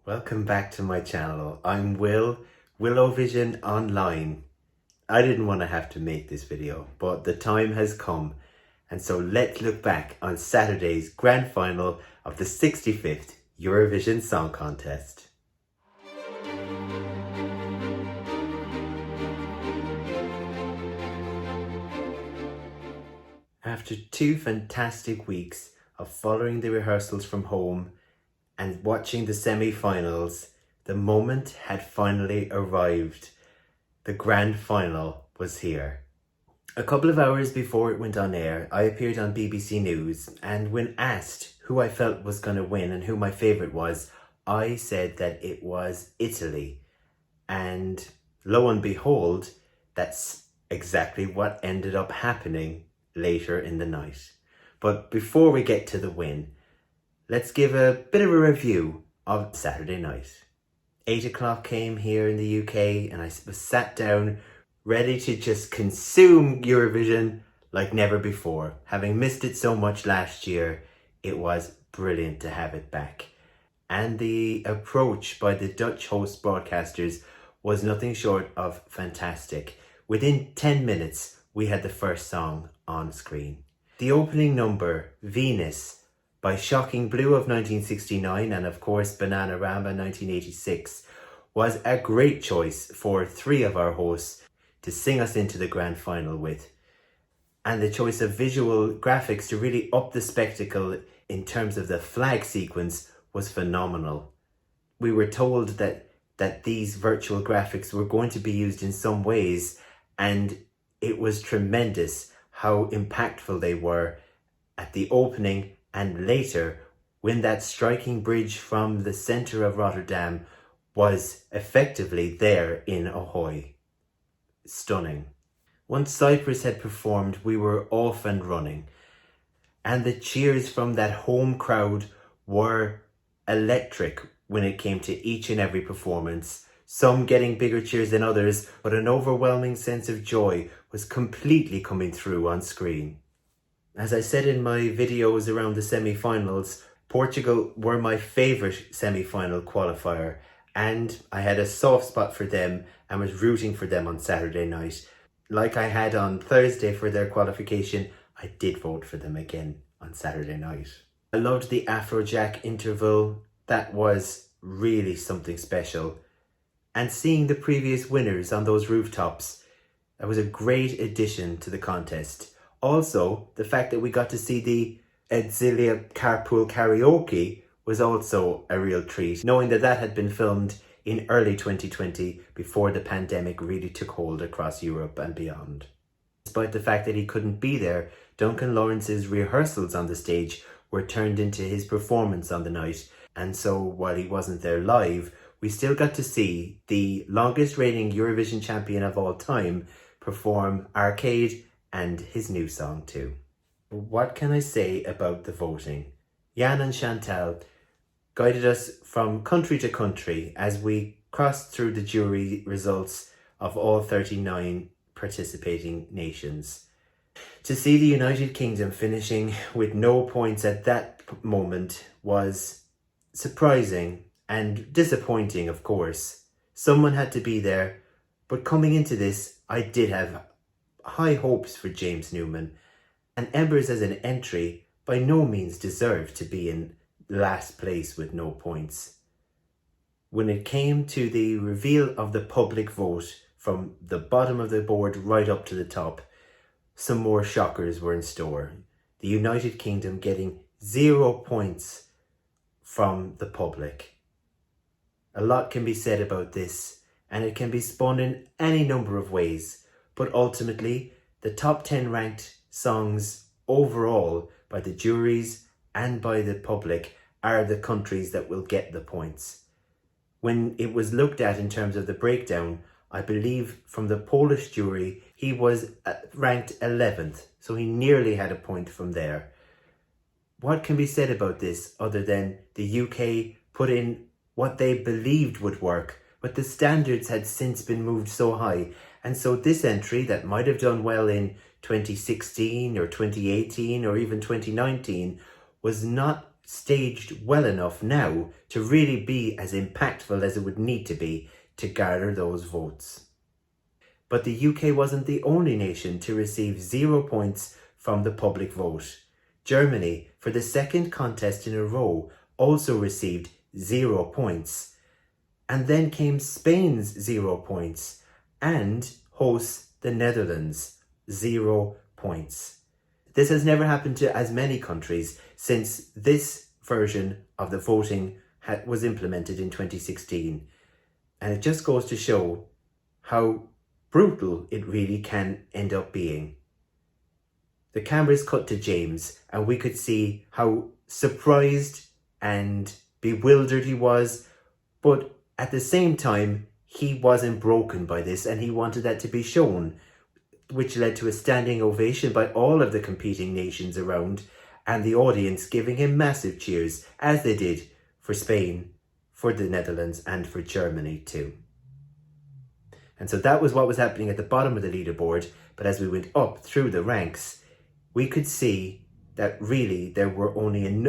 Welcome back to my channel. I'm Will, Eurovision Online. I didn't want to have to make this video, but the time has come. And so let's look back on Saturday's grand final of the 65th Eurovision Song Contest. After 2 fantastic weeks of following the rehearsals from home and watching the semi-finals, the moment had finally arrived. The grand final was here. A couple of hours before it went on air, I appeared on BBC News, and when asked who I felt was going to win and who my favourite was, I said that it was Italy. And lo and behold, that's exactly what ended up happening later in the night. But before we get to the win, let's give a bit of a review of Saturday night. 8 o'clock came here in the UK and I was sat down ready to just consume Eurovision like never before. Having missed it so much last year, it was brilliant to have it back. And the approach by the Dutch host broadcasters was nothing short of fantastic. Within 10 minutes, we had the first song on screen. The opening number, Venus, by Shocking Blue of 1969 and of course Bananarama 1986, was a great choice for 3 of our hosts to sing us into the grand final with. And the choice of visual graphics to really up the spectacle in terms of the flag sequence was phenomenal. We were told that these virtual graphics were going to be used in some ways, and it was tremendous how impactful they were at the opening and later when that striking bridge from the centre of Rotterdam was effectively there in Ahoy. Stunning. Once Cyprus had performed, we were off and running. And the cheers from that home crowd were electric when it came to each and every performance. Some getting bigger cheers than others, but an overwhelming sense of joy was completely coming through on screen. As I said in my videos around the semi-finals, Portugal were my favourite semi-final qualifier, and I had a soft spot for them and was rooting for them on Saturday night. Like I had on Thursday for their qualification, I did vote for them again on Saturday night. I loved the Afrojack interval. That was really something special. And seeing the previous winners on those rooftops, that was a great addition to the contest. Also, the fact that we got to see the Edzilia Carpool Karaoke was also a real treat, knowing that had been filmed in early 2020 before the pandemic really took hold across Europe and beyond. Despite the fact that he couldn't be there, Duncan Lawrence's rehearsals on the stage were turned into his performance on the night, and so while he wasn't there live, we still got to see the longest reigning Eurovision champion of all time perform Arcade and his new song too. What can I say about the voting? Jan and Chantal guided us from country to country as we crossed through the jury results of all 39 participating nations. To see the United Kingdom finishing with no points at that moment was surprising and disappointing, of course. Someone had to be there, but coming into this, I did have high hopes for James Newman, and Embers as an entry by no means deserved to be in last place with no points. When it came to the reveal of the public vote from the bottom of the board right up to the top, some more shockers were in store. The United Kingdom getting 0 points from the public. A lot can be said about this, and it can be spun in any number of ways. But ultimately, the top 10 ranked songs overall by the juries and by the public are the countries that will get the points. When it was looked at in terms of the breakdown, I believe from the Polish jury, he was ranked 11th, so he nearly had a point from there. What can be said about this other than the UK put in what they believed would work, but the standards had since been moved so high. And so this entry that might have done well in 2016 or 2018 or even 2019 was not staged well enough now to really be as impactful as it would need to be to garner those votes. But the UK wasn't the only nation to receive 0 points from the public vote. Germany, for the second contest in a row, also received 0 points. And then came Spain's 0 points, and hosts the Netherlands, 0 points. This has never happened to as many countries since this version of the voting was implemented in 2016. And it just goes to show how brutal it really can end up being. The cameras cut to James and we could see how surprised and bewildered he was, but at the same time, he wasn't broken by this and he wanted that to be shown, which led to a standing ovation by all of the competing nations around and the audience giving him massive cheers, as they did for Spain, for the Netherlands and for Germany too. And so that was what was happening at the bottom of the leaderboard, but as we went up through the ranks, we could see that really there were only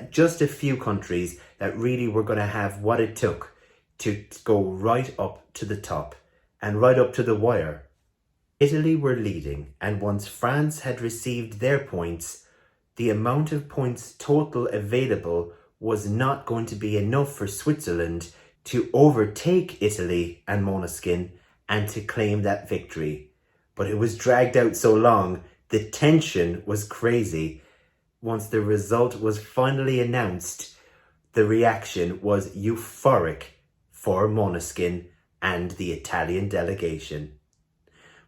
just a few countries that really were going to have what it took to go right up to the top and right up to the wire. Italy were leading, and once France had received their points, the amount of points total available was not going to be enough for Switzerland to overtake Italy and Måneskin and to claim that victory. But it was dragged out so long, the tension was crazy. Once the result was finally announced, the reaction was euphoric for Måneskin and the Italian delegation.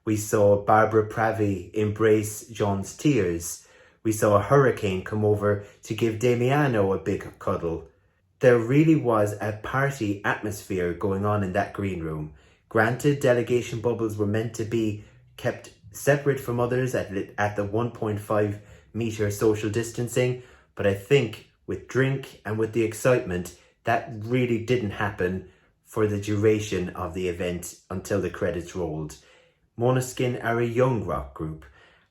We saw Barbara Pravi embrace Gjon's tears. We saw a hurricane come over to give Damiano a big cuddle. There really was a party atmosphere going on in that green room. Granted, delegation bubbles were meant to be kept separate from others at the 1.5 meter social distancing, but I think with drink and with the excitement, that really didn't happen for the duration of the event until the credits rolled. Måneskin are a young rock group,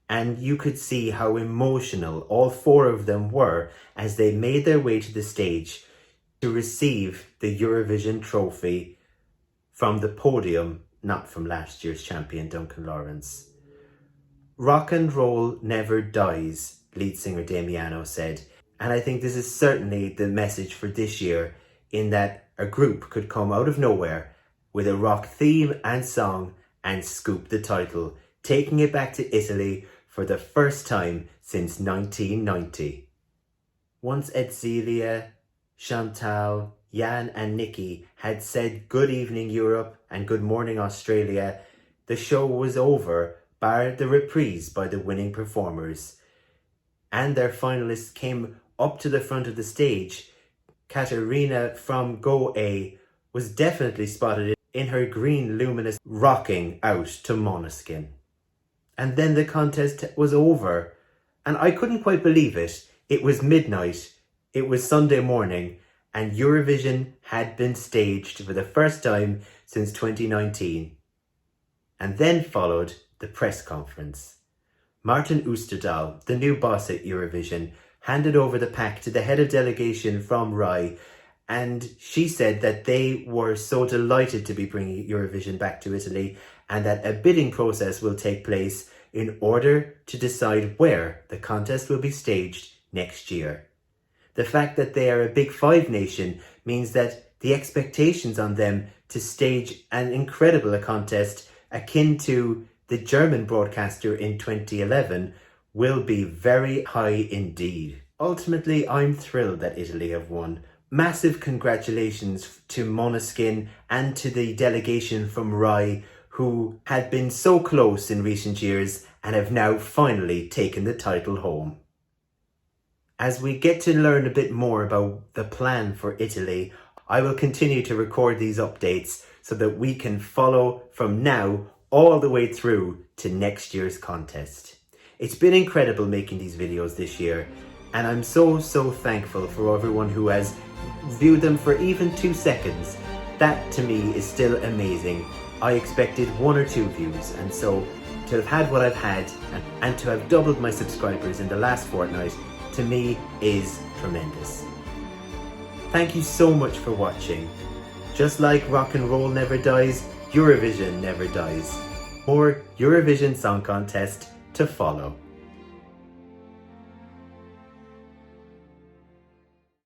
and you could see how emotional all four of them were as they made their way to the stage to receive the Eurovision trophy from the podium, not from last year's champion Duncan Lawrence. Rock and roll never dies, lead singer Damiano said, and I think this is certainly the message for this year, in that a group could come out of nowhere with a rock theme and song and scoop the title, taking it back to Italy for the first time since 1990. Once Edzilia, Chantal, Jan and Nikki had said good evening Europe and good morning Australia, the show was over, bar the reprise by the winning performers. And their finalists came up to the front of the stage. Katarina from Go A was definitely spotted in her green luminous rocking out to Måneskin. And then the contest was over, and I couldn't quite believe it. It was midnight, it was Sunday morning, and Eurovision had been staged for the first time since 2019. And then followed the press conference. Martin Oosterdal, the new boss at Eurovision, handed over the pack to the head of delegation from RAI, and she said that they were so delighted to be bringing Eurovision back to Italy and that a bidding process will take place in order to decide where the contest will be staged next year. The fact that they are a Big Five nation means that the expectations on them to stage an incredible contest akin to the German broadcaster in 2011 will be very high indeed. Ultimately, I'm thrilled that Italy have won. Massive congratulations to Måneskin and to the delegation from RAI, who had been so close in recent years and have now finally taken the title home. As we get to learn a bit more about the plan for Italy, I will continue to record these updates so that we can follow from now all the way through to next year's contest. It's been incredible making these videos this year, and I'm so thankful for everyone who has viewed them for even 2 seconds. That to me is still amazing. I expected 1 or 2 views, and so to have had what I've had and to have doubled my subscribers in the last fortnight, to me is tremendous. Thank you so much for watching. Just like rock and roll never dies, Eurovision never dies. More Eurovision Song Contest to follow.